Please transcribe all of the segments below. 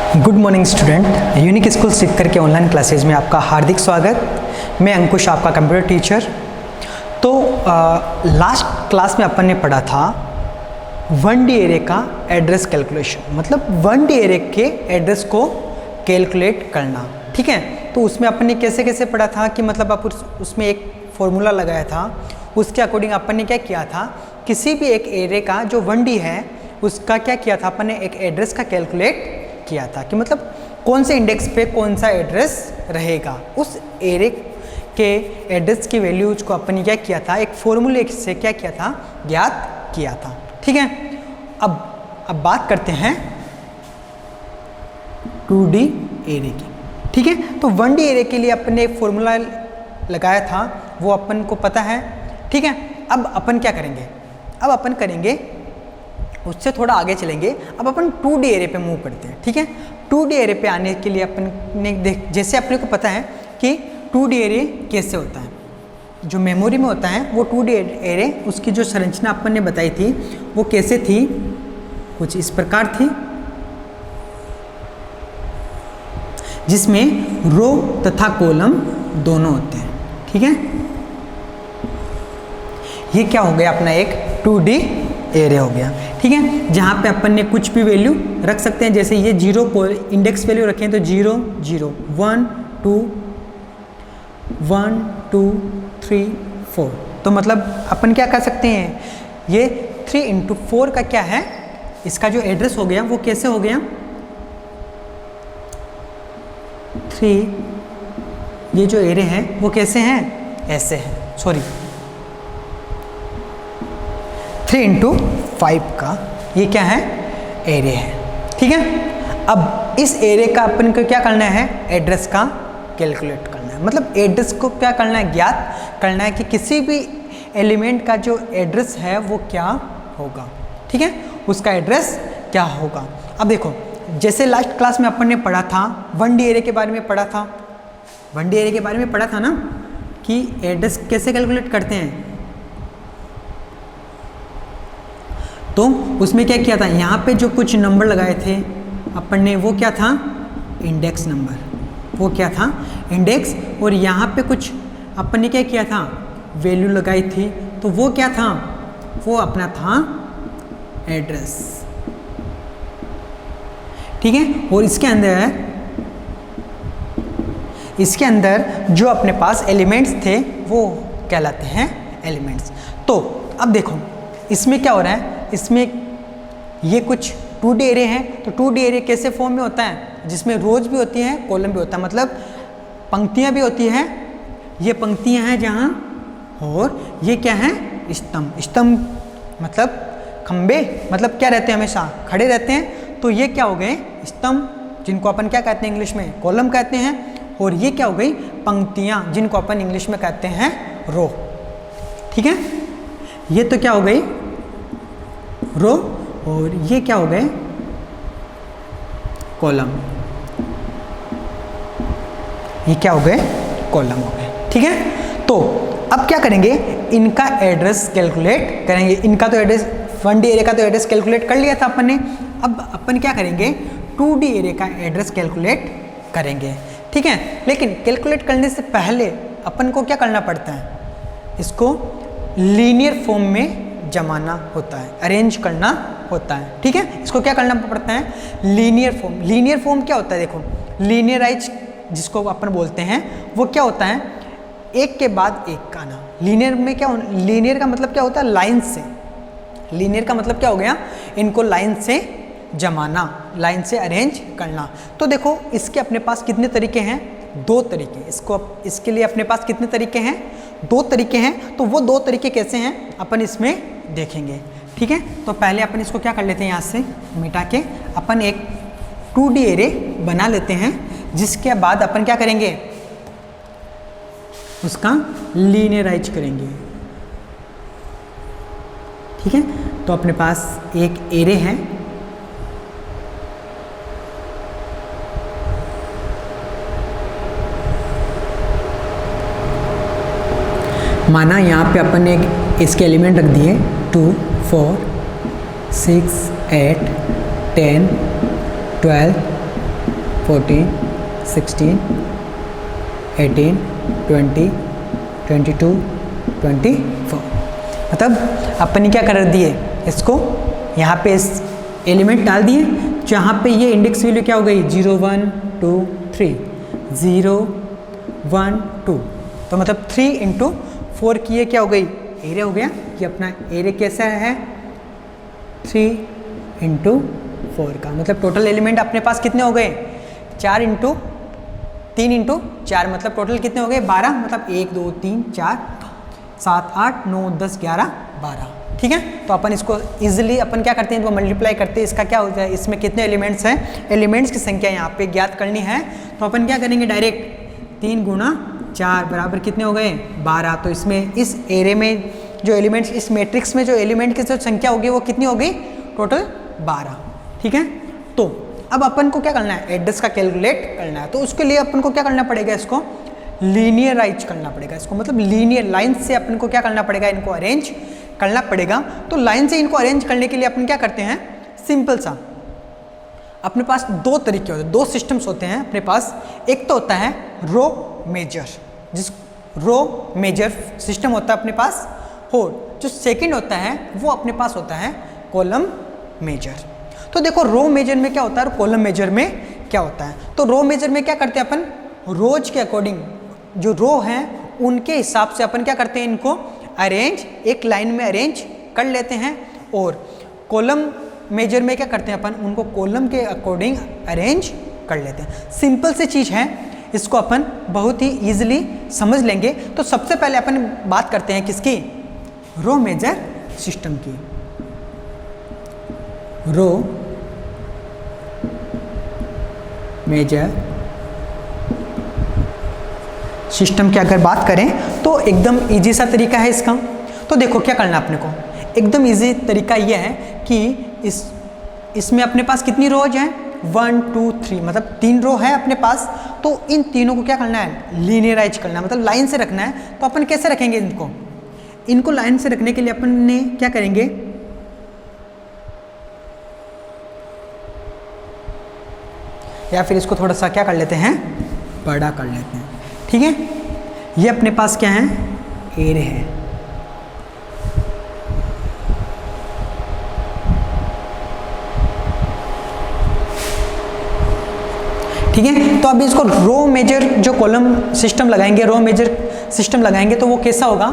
Good morning student, unique school सीखकर के online classes में आपका हार्दिक स्वागत। मैं अंकुश, आपका कंप्यूटर टीचर। तो लास्ट क्लास में अपन ने पढ़ा था 1D एरे का एड्रेस कैलकुलेशन, मतलब 1D एरे के एड्रेस को कैलकुलेट करना। ठीक है, तो उसमें अपन ने कैसे कैसे पढ़ा था कि मतलब आप उसमें एक फॉर्मूला लगाया था, उसके अकॉर्डिंग अपन ने क्या किया था, किसी भी एक एरे का जो 1D है उसका क्या किया था, अपन ने एक एड्रेस का कैलकुलेट किया था कि मतलब कौन से इंडेक्स पे कौन सा एड्रेस रहेगा। उस एरे के एड्रेस की वैल्यूज को अपन ने क्या किया था, एक फॉर्मूले से क्या किया था, ज्ञात किया था। ठीक है, अब बात करते हैं 2D एरे की। ठीक है, तो 1D एरे के लिए अपन ने एक फॉर्मूला लगाया था, वो अपन को पता है। ठीक है, अब अपन क्या करेंगे, अब अपन करेंगे उससे थोड़ा आगे चलेंगे। अब अपन 2D एरे पे मूव करते हैं। ठीक है, 2D एरे पे आने के लिए अपन ने जैसे अपने को पता है कि 2D एरे कैसे होता है, जो मेमोरी में होता है वो 2D एरे, उसकी जो संरचना अपन ने बताई थी वो कैसे थी, कुछ इस प्रकार थी, जिसमें रो तथा कॉलम दोनों होते हैं। ठीक है, ये क्या हो गया, अपना एक 2D एरे हो गया। ठीक है, जहाँ पे अपन ने कुछ भी वैल्यू रख सकते हैं, जैसे ये 0 को इंडेक्स वैल्यू रखें तो 0 0 1 2 1 2 3 4। तो मतलब अपन क्या कर सकते हैं, ये 3 × 4 का क्या है, इसका जो एड्रेस हो गया वो कैसे हो गया, 3, ये जो एरे है वो कैसे हैं, ऐसे है, सॉरी 3 × 5 का ये क्या है, एरे है। ठीक है, अब इस एरे का अपन को क्या करना है, एड्रेस का कैलकुलेट करना है, मतलब एड्रेस को क्या करना है, ज्ञात करना है कि किसी भी एलिमेंट का जो एड्रेस है वो क्या होगा। ठीक है, उसका एड्रेस क्या होगा। अब देखो, जैसे लास्ट क्लास में अपन ने पढ़ा था 1D एरे के बारे में पढ़ा था, 1D एरे के बारे में पढ़ा था ना, कि एड्रेस कैसे कैलकुलेट करते हैं। तो उसमें क्या किया था, यहाँ पे जो कुछ नंबर लगाए थे अपन ने, वो क्या था, इंडेक्स नंबर, वो क्या था, इंडेक्स। और यहाँ पे कुछ अपन ने क्या किया था, वैल्यू लगाई थी, तो वो क्या था, वो अपना था एड्रेस। ठीक है, और इसके अंदर जो अपने पास एलिमेंट्स थे वो कहलाते हैं एलिमेंट्स। तो अब देखो इसमें क्या हो रहा है, इसमें ये कुछ 2D एरे हैं, तो 2D एरे कैसे फॉर्म में होता है, जिसमें रोज भी होती हैं, कॉलम भी होता है, मतलब पंक्तियां भी होती हैं। ये पंक्तियां हैं जहाँ, और ये क्या है, स्तंभ। स्तंभ मतलब खंबे, मतलब क्या रहते हैं, हमेशा खड़े रहते हैं। तो ये क्या हो गए, स्तंभ, जिनको अपन क्या कहते हैं इंग्लिश में, कॉलम कहते हैं। और ये क्या हो गई, पंक्तियाँ, जिनको अपन इंग्लिश में कहते हैं रो। ठीक है, ये तो क्या हो गई, रो, और ये क्या हो गए, कॉलम। ये क्या हो गए, कॉलम हो गए। ठीक है, तो अब क्या करेंगे, इनका एड्रेस कैलकुलेट करेंगे। इनका तो एड्रेस 1D एरे का तो एड्रेस कैलकुलेट कर लिया था अपन ने। अब अपन क्या करेंगे, 2D एरे का एड्रेस कैलकुलेट करेंगे। ठीक है, लेकिन कैलकुलेट करने से पहले अपन को क्या करना पड़ता है, इसको लीनियर फॉर्म में जमाना होता है, अरेंज करना होता है। ठीक है, इसको क्या करना पड़ता है, लीनियर फॉर्म। लीनियर फॉर्म क्या होता है, देखो लीनियराइज जिसको अपन बोलते हैं, वो क्या होता है, एक के बाद एक का आना। लीनियर में क्या, लीनियर का मतलब क्या होता है, लाइन से। लीनियर का मतलब क्या हो गया, इनको लाइन से जमाना, लाइन से अरेंज करना। तो देखो इसके अपने पास कितने तरीके हैं, 2 तरीके। इसके लिए अपने पास कितने तरीके हैं, 2 तरीके हैं। तो वो 2 तरीके कैसे हैं अपन इसमें देखेंगे। ठीक है, तो पहले अपन इसको क्या कर लेते हैं, यहाँ से मिटा के अपन एक 2D एरे बना लेते हैं, जिसके बाद अपन क्या करेंगे, उसका लीनियराइज करेंगे। ठीक है, तो अपने पास एक एरे है, माना यहाँ पे अपन ने इसके एलिमेंट रख दिए 2 4 6 8 10 12 14, 16, 18, 20, 22, 24। मतलब अपन ने क्या कर दिए, इसको यहाँ पे इस एलिमेंट डाल दिए, जहाँ पे ये इंडेक्स वैल्यू क्या हो गई 0 1 2 3, 0 1 2। तो मतलब 3 इंटू 4 की ये क्या हो गई एरे हो गया। ये अपना एरे कैसा है 3 इंटू 4 का, मतलब टोटल एलिमेंट अपने पास कितने हो गए 4 इंटू 3 इंटू 4, मतलब टोटल कितने हो गए 12, मतलब 1 2 3 4 7 8 9 10 11 12। ठीक है, तो अपन इसको इजीली अपन क्या करते हैं, इनको मल्टीप्लाई करते हैं। इसका क्या होता है, इसमें कितने एलिमेंट्स हैं, एलिमेंट्स की संख्या यहाँ पे ज्ञात करनी है। तो अपन क्या करेंगे डायरेक्ट 3 गुना 4 बराबर कितने हो गए 12। तो इसमें इस एरे में जो एलिमेंट्स, इस मैट्रिक्स में जो एलिमेंट की जो संख्या होगी वो कितनी होगी टोटल 12। ठीक है, तो अब अपन को क्या करना है, एड्रेस का कैलकुलेट करना है। तो उसके लिए अपन को क्या करना पड़ेगा, इसको लीनियराइज करना पड़ेगा। इसको मतलब लीनियर लाइन से अपन को क्या करना पड़ेगा, इनको अरेंज करना पड़ेगा। तो लाइन से इनको अरेंज करने के लिए अपन क्या करते हैं, सिंपल सा अपने पास दो तरीके होते हैं, दो सिस्टम्स होते हैं अपने पास। एक तो होता है रो मेजर, जिस रो मेजर सिस्टम होता है अपने पास, और जो सेकंड होता है वो अपने पास होता है कॉलम मेजर। तो देखो रो मेजर में क्या होता है और कॉलम मेजर में क्या होता है। तो रो मेजर में क्या करते हैं अपन, रोज के अकॉर्डिंग जो रो हैं उनके हिसाब से अपन क्या करते हैं, इनको अरेंज एक लाइन में अरेंज कर लेते हैं। और कॉलम मेजर में क्या करते हैं अपन, उनको कॉलम के अकॉर्डिंग अरेंज कर लेते हैं। सिंपल सी चीज़ है, इसको अपन बहुत ही ईजिली समझ लेंगे। तो सबसे पहले अपन बात करते हैं किसकी, रो मेजर सिस्टम की। रो मेजर सिस्टम की अगर बात करें तो एकदम इजी सा तरीका है इसका। तो देखो क्या करना है अपने को, एकदम इजी तरीका यह है कि इसमें अपने पास कितनी रोज हैं 1 2 3, मतलब 3 रो है अपने पास। तो इन तीनों को क्या करना है, लीनियराइज करना है, मतलब लाइन से रखना है। तो अपन कैसे रखेंगे इनको, इनको लाइन से रखने के लिए अपन ने क्या करेंगे, या फिर इसको थोड़ा सा क्या कर लेते हैं, बड़ा कर लेते हैं। ठीक है, ये अपने पास क्या है, एरे है। ठीक है, तो अभी इसको रो मेजर जो कॉलम सिस्टम लगाएंगे, रो मेजर सिस्टम लगाएंगे तो वो कैसा होगा।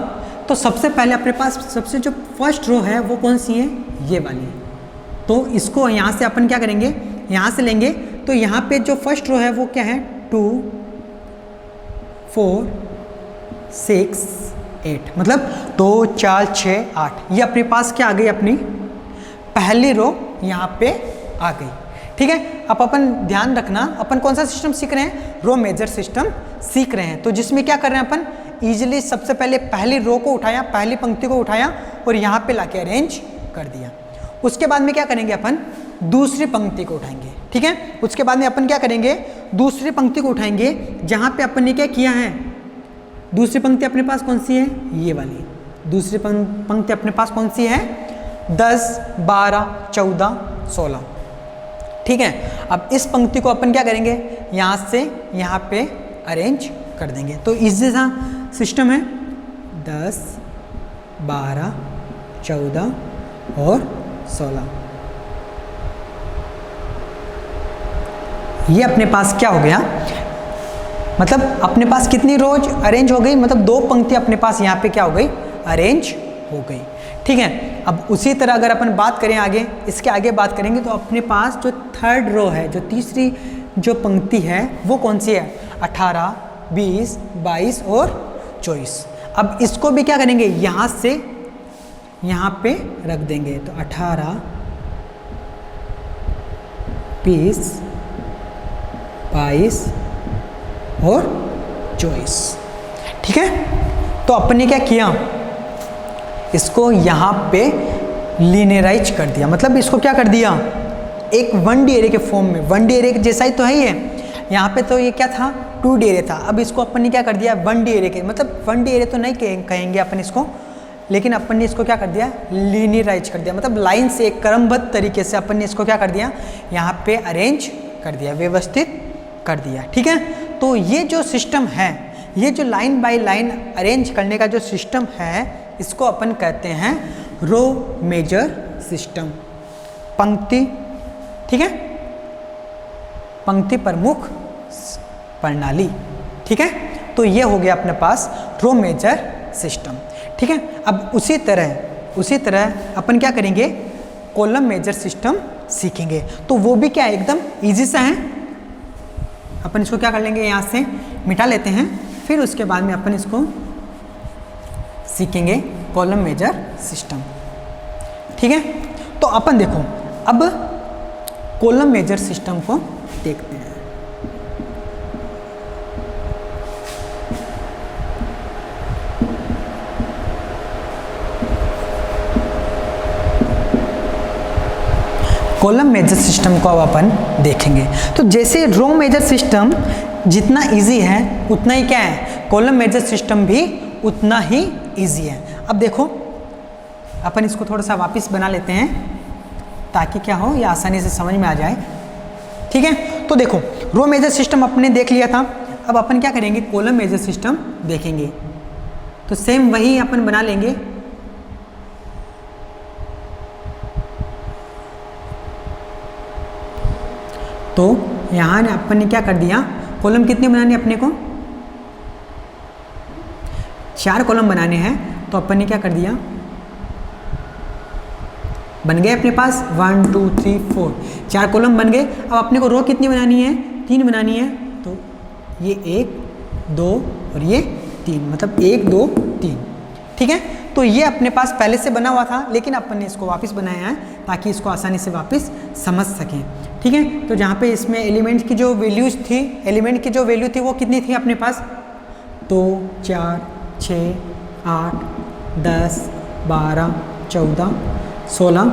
तो सबसे पहले अपने पास सबसे जो फर्स्ट रो है वो कौन सी है, ये वाली। तो इसको यहाँ से अपन क्या करेंगे, यहाँ से लेंगे। तो यहाँ पे जो फर्स्ट रो है वो क्या है 2 4 6 8, मतलब 2 4 6 8। ये अपने पास क्या आ गई, अपनी पहली रो यहाँ पे आ गई। ठीक है, अब अपन ध्यान रखना, अपन कौन सा सिस्टम सीख रहे हैं, रो मेजर सिस्टम सीख रहे हैं। तो जिसमें क्या कर रहे हैं अपन, इजीली सबसे पहले पहली रो को उठाया, पहली पंक्ति को उठाया और यहाँ पे लाके अरेंज कर दिया। उसके बाद में क्या करेंगे अपन, दूसरी पंक्ति को उठाएंगे। ठीक है, उसके बाद में अपन क्या करेंगे, दूसरी पंक्ति को उठाएंगे जहाँ पे अपन ने क्या किया है, दूसरी पंक्ति अपने पास कौन सी है, ये वाली। दूसरी पंक्ति अपने पास कौन सी है 10 12 14 16। ठीक है, अब इस पंक्ति को अपन क्या करेंगे, यहाँ से यहाँ पे अरेंज कर देंगे। तो इजी सा सिस्टम है, 10 12 14 और 16। ये अपने पास क्या हो गया, मतलब अपने पास कितनी रोज अरेंज हो गई, मतलब 2 पंक्ति अपने पास यहाँ पे क्या हो गई, अरेंज हो गई। ठीक है, अब उसी तरह अगर अपन बात करें आगे, इसके आगे बात करेंगे तो अपने पास जो थर्ड रो है, जो तीसरी जो पंक्ति है वो कौन सी है, 18 20 22 और 24। अब इसको भी क्या करेंगे, यहाँ से यहाँ पे रख देंगे। तो 18 20 22 और 24। ठीक है, तो अपन ने क्या किया, इसको यहाँ पे लीनियराइज कर दिया, मतलब इसको क्या कर दिया, एक 1D एरे के फॉर्म में। 1D एरे के जैसा ही तो है ही है, यहाँ पे तो ये क्या था 2D एरे था। अब इसको अपन ने क्या कर दिया 1D एरे के, मतलब 1D एरे तो नहीं कहेंगे अपन इसको, लेकिन अपन ने इसको क्या कर दिया, लीनियराइज कर दिया, मतलब लाइन से एक क्रमबद्ध तरीके से अपन ने इसको क्या कर दिया, यहाँ पे अरेंज कर दिया, व्यवस्थित कर दिया। ठीक है, तो ये जो सिस्टम है, ये जो लाइन बाय लाइन अरेंज करने का जो सिस्टम है, इसको अपन कहते हैं रो मेजर सिस्टम, पंक्ति। ठीक है, पंक्ति प्रमुख प्रणाली। ठीक है, तो ये हो गया अपने पास रो मेजर सिस्टम। ठीक है, अब उसी तरह अपन क्या करेंगे, कॉलम मेजर सिस्टम सीखेंगे। तो वो भी क्या है, एकदम इजी सा है। अपन इसको क्या कर लेंगे, यहाँ से मिटा लेते हैं, फिर उसके बाद में अपन इसको सीखेंगे कॉलम मेजर सिस्टम। ठीक है, तो अपन देखो अब कॉलम मेजर सिस्टम को देखते हैं। कॉलम मेजर सिस्टम को अब अपन देखेंगे। तो जैसे रो मेजर सिस्टम जितना इजी है उतना ही क्या है, कॉलम मेजर सिस्टम भी उतना ही इजी है। अब देखो अपन इसको थोड़ा सा वापस बना लेते हैं ताकि क्या हो, ये आसानी से समझ में आ जाए। ठीक है, तो देखो रो मेजर सिस्टम अपने देख लिया था, अब अपन क्या करेंगे, कॉलम मेजर सिस्टम देखेंगे। तो सेम वही अपन बना लेंगे। तो यहाँ ने अपन ने क्या कर दिया, कॉलम कितने बनाने अपने को, 4 कॉलम बनाने हैं। तो अपन ने क्या कर दिया, बन गए अपने पास 1 2 3 4, 4 कॉलम बन गए। अब अपने को रो कितनी बनानी है, 3 बनानी है। तो ये 1 2 और ये 3, मतलब 1 2 3। ठीक है, तो ये अपने पास पहले से बना हुआ था, लेकिन अपन ने इसको वापस बनाया है ताकि इसको आसानी से वापस समझ सकें। ठीक है, तो जहाँ पे इसमें एलिमेंट की जो वैल्यूज थी, एलिमेंट की जो वैल्यू थी वो कितनी थी अपने पास, 2 4 6 8 10 12 14 16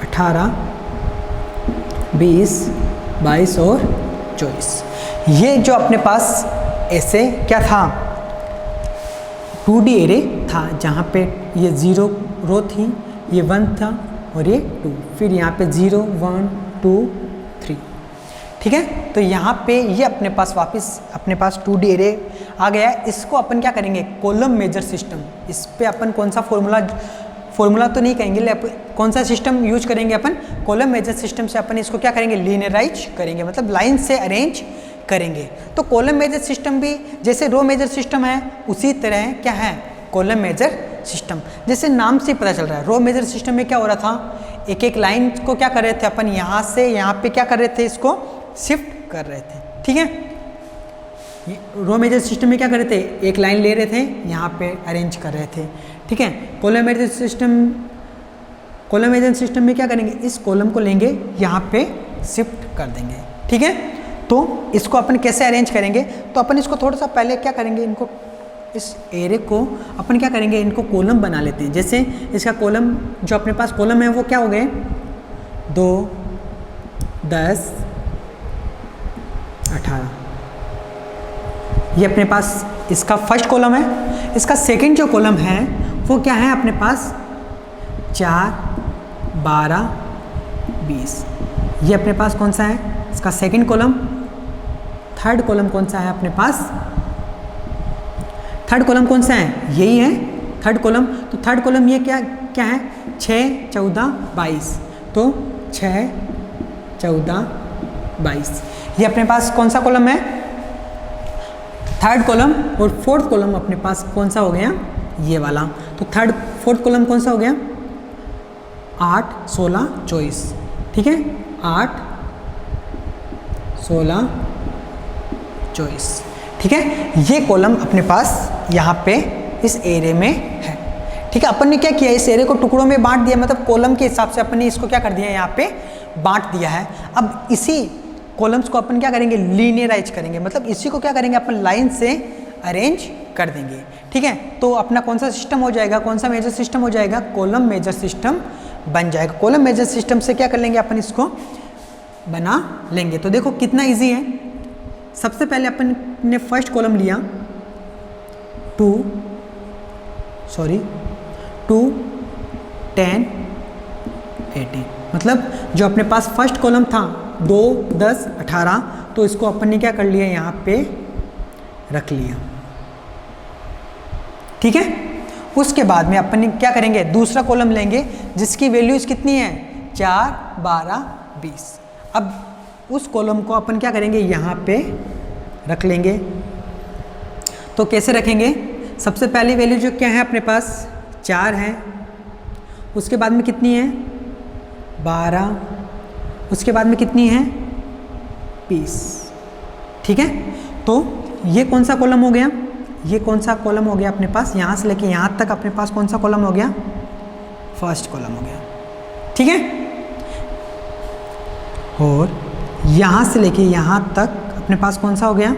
18 20 22 और 24। ये जो अपने पास ऐसे क्या था, 2D एरे था, जहाँ पे ये 0 रो थी, ये 1 था और ये 2, फिर यहाँ पे 0 1 2 3। ठीक है, तो यहाँ पे ये अपने पास वापस अपने पास 2D एरे आ गया है। इसको अपन क्या करेंगे, कॉलम मेजर सिस्टम, इस पे अपन कौन सा फॉर्मूला तो नहीं कहेंगे, कौन सा सिस्टम यूज करेंगे अपन, कॉलम मेजर सिस्टम से अपन इसको क्या करेंगे, लीनियराइज करेंगे, मतलब लाइन से अरेंज करेंगे। तो कॉलम मेजर सिस्टम भी जैसे रो मेजर सिस्टम है उसी तरह क्या है, कॉलम मेजर सिस्टम। जैसे नाम से पता चल रहा है, रो मेजर सिस्टम में क्या हो रहा था, एक एक लाइन को क्या कर रहे थे अपन, यहाँ से यहाँ पे क्या कर रहे थे, इसको शिफ्ट कर रहे थे। ठीक है, रो मेजर सिस्टम में क्या कर रहे थे, एक लाइन ले रहे थे, यहाँ पे अरेंज कर रहे थे। ठीक है, कॉलम मेजर सिस्टम में क्या करेंगे, इस कॉलम को लेंगे, यहाँ पे शिफ्ट कर देंगे। ठीक है, तो इसको अपन कैसे अरेंज करेंगे, तो अपन इसको थोड़ा सा पहले क्या करेंगे, इनको इस एरे को अपन क्या करेंगे, इनको कॉलम बना लेते हैं। जैसे इसका कॉलम जो अपने पास कॉलम है वो क्या हो गए, 2 10 18। ये अपने पास इसका फर्स्ट कॉलम है। इसका सेकंड जो कॉलम है वो क्या है अपने पास, 4 12 20। ये अपने पास कौन सा है, इसका सेकंड कॉलम। थर्ड कॉलम कौन सा है अपने पास, थर्ड कॉलम कौन सा है, यही है थर्ड कॉलम। तो थर्ड कॉलम ये क्या क्या है, 6 14 22। तो 6 14 22, ये अपने पास कौन सा कॉलम है, थर्ड कॉलम। और फोर्थ कॉलम अपने पास कौन सा हो गया, ये वाला। तो फोर्थ कॉलम कौन सा हो गया, 8 16 24। ठीक है, 8 16 24। ठीक है, ये कॉलम अपने पास यहाँ पे इस एरे में है। ठीक है, अपन ने क्या किया, इस एरे को टुकड़ों में बांट दिया, मतलब कॉलम के हिसाब से अपन ने इसको क्या कर दिया, यहाँ पे बांट दिया है। अब इसी कॉलम्स को अपन क्या करेंगे, लीनियराइज करेंगे, मतलब इसी को क्या करेंगे अपन, लाइन से अरेंज कर देंगे। ठीक है, तो अपना कौन सा सिस्टम हो जाएगा, कौन सा मेजर सिस्टम हो जाएगा, कॉलम मेजर सिस्टम बन जाएगा। कॉलम मेजर सिस्टम से क्या कर लेंगे अपन, इसको बना लेंगे। तो देखो कितना ईजी है। सबसे पहले अपन ने फर्स्ट कॉलम लिया, 2 10 18, मतलब जो अपने पास फर्स्ट कॉलम था 2, 10, 18, तो इसको अपन ने क्या कर लिया, यहाँ पे रख लिया। ठीक है, उसके बाद में अपन क्या करेंगे, दूसरा कॉलम लेंगे जिसकी वैल्यूज कितनी है, 4, 12, 20। अब उस कॉलम को अपन क्या करेंगे, यहाँ पे रख लेंगे। तो कैसे रखेंगे, सबसे पहली वैल्यू जो क्या है अपने पास 4 है, उसके बाद में कितनी है 12, उसके बाद में कितनी है 20। ठीक है, तो ये कौन सा कॉलम हो गया, ये कौन सा कॉलम हो गया अपने पास, यहाँ से लेके यहाँ तक अपने पास कौन सा कॉलम हो गया, फर्स्ट कॉलम हो गया। ठीक है, और यहाँ से लेके यहाँ तक अपने पास कौन सा हो गया,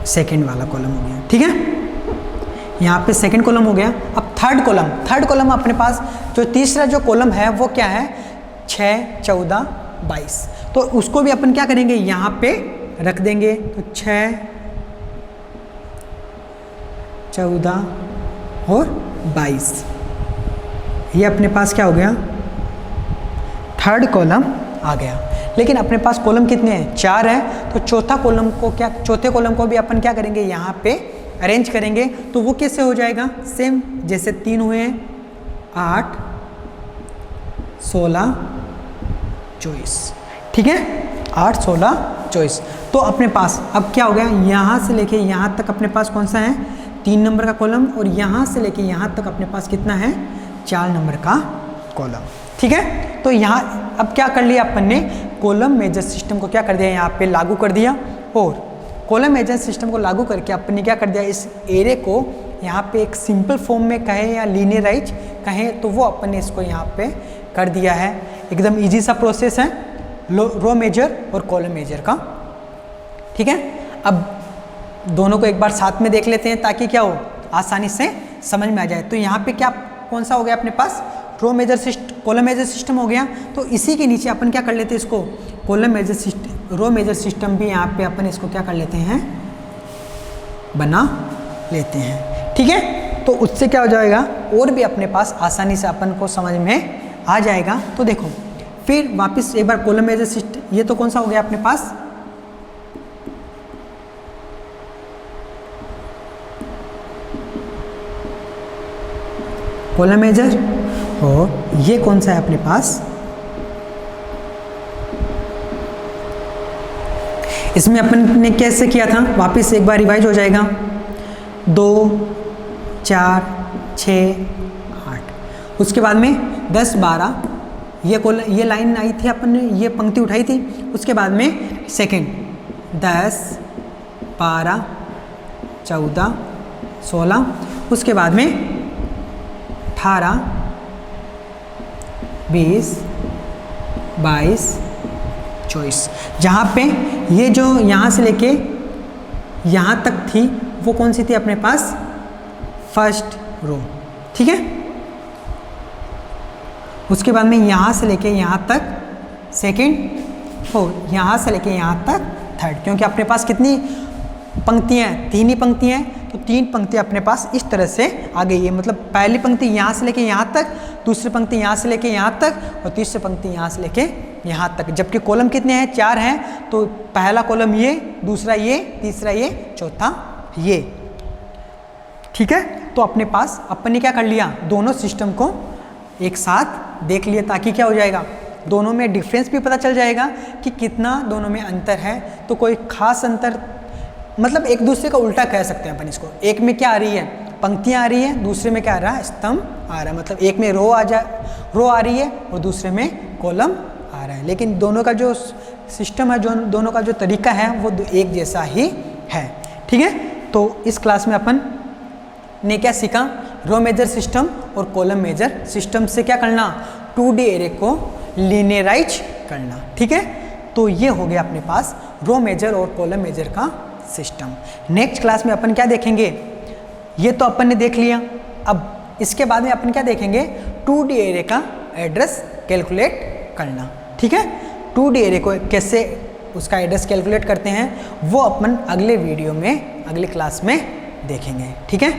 सेकंड वाला कॉलम हो गया। ठीक है, यहाँ पे सेकंड कॉलम हो गया। अब थर्ड कॉलम अपने पास जो तीसरा जो कॉलम है वो क्या है, 6, 14, 22। तो उसको भी अपन क्या करेंगे, यहाँ पे रख देंगे। तो 6, 14 और 22, ये अपने पास क्या हो गया, थर्ड कॉलम आ गया। लेकिन अपने पास कॉलम कितने हैं, 4 है। तो चौथे कॉलम को भी अपन क्या करेंगे, यहाँ पे अरेंज करेंगे। तो वो कैसे हो जाएगा, सेम जैसे 3 हुए हैं, 8, 16, 24। ठीक है, 8, 16, 24। तो अपने पास अब क्या हो गया, यहाँ से लेके यहाँ तक अपने पास कौन सा है, 3 नंबर का कॉलम, और यहाँ से लेके यहाँ तक अपने पास कितना है, 4 नंबर का कॉलम। ठीक है, तो यहाँ अब क्या कर लिया अपन ने, कॉलम मेजर सिस्टम को क्या कर दिया, यहाँ पे लागू कर दिया। और कॉलम मेजर सिस्टम को लागू करके अपन ने क्या कर दिया, इस एरे को यहाँ पे एक सिंपल फॉर्म में कहें या लीनियराइज कहें, तो वो अपन ने इसको यहाँ पे कर दिया है। एकदम इजी सा प्रोसेस है रो मेजर और कॉलम मेजर का। ठीक है, अब दोनों को एक बार साथ में देख लेते हैं ताकि क्या हो, आसानी से समझ में आ जाए। तो यहाँ पे क्या कौन सा हो गया अपने पास, row major system, column major system हो गया। तो इसी के नीचे अपन क्या कर लेते हैं, इसको column major system, row major system भी यहाँ पे अपन इसको क्या कर लेते हैं, बना लेते हैं। ठीक है, तो उससे क्या हो जाएगा, और भी अपने पास आसानी से अपन को समझ में आ जाएगा। तो देखो फिर वापस एक बार कॉलम मेजर सिस्टम, ये तो कौन सा हो गया अपने पास, कॉलम मेजर, और ये कौन सा है अपने पास, इसमें अपन ने कैसे किया था, वापस एक बार रिवाइज हो जाएगा। 2, 4, 6, 8, उसके बाद में 10, 12, ये लाइन आई थी, अपन ने ये पंक्ति उठाई थी। उसके बाद में सेकंड 10, 12, 14, 16, उसके बाद में 18, 20, 22, 24। जहाँ पे ये जो यहाँ से लेके यहाँ तक थी वो कौन सी थी अपने पास, फर्स्ट रो। ठीक है, उसके बाद में यहाँ से लेके यहाँ तक सेकंड, और यहाँ से लेके यहाँ तक थर्ड। क्योंकि अपने पास कितनी पंक्तियाँ हैं, 3 ही पंक्तियाँ हैं, तो 3 पंक्तियाँ अपने पास इस तरह से आ गई है। मतलब पहली पंक्ति यहाँ से लेके यहाँ तक, दूसरी पंक्ति यहाँ से लेके यहाँ तक, और तीसरी पंक्ति यहाँ से लेके यहाँ तक। जबकि कॉलम कितने हैं, 4 हैं। तो पहला कॉलम ये, दूसरा ये, तीसरा ये, चौथा ये। ठीक है, तो अपने पास अपन ने क्या कर लिया, दोनों सिस्टम को एक साथ देख लिया, ताकि क्या हो जाएगा, दोनों में डिफरेंस भी पता चल जाएगा कि कितना दोनों में अंतर है। तो कोई खास अंतर, मतलब एक दूसरे का उल्टा कह सकते हैं अपन इसको। एक में क्या आ रही है, पंक्तियाँ आ रही है, दूसरे में क्या आ रहा है, स्तंभ आ रहा है। मतलब एक में रो आ रही है और दूसरे में कॉलम आ रहा है। लेकिन दोनों का जो सिस्टम है, जो दोनों का जो तरीका है वो एक जैसा ही है। ठीक है, तो इस क्लास में अपन ने क्या सीखा, रो मेजर सिस्टम और कॉलम मेजर सिस्टम से क्या करना, 2D एरे को लीनियराइज करना। ठीक है, तो ये हो गया अपने पास रो मेजर और कॉलम मेजर का सिस्टम। नेक्स्ट क्लास में अपन क्या देखेंगे, ये तो अपन ने देख लिया। अब इसके बाद में अपन क्या देखेंगे, 2D एरे का एड्रेस कैलकुलेट करना। ठीक है, 2D एरे को कैसे उसका एड्रेस कैलकुलेट करते हैं वो अपन अगले वीडियो में, अगले क्लास में देखेंगे। ठीक है।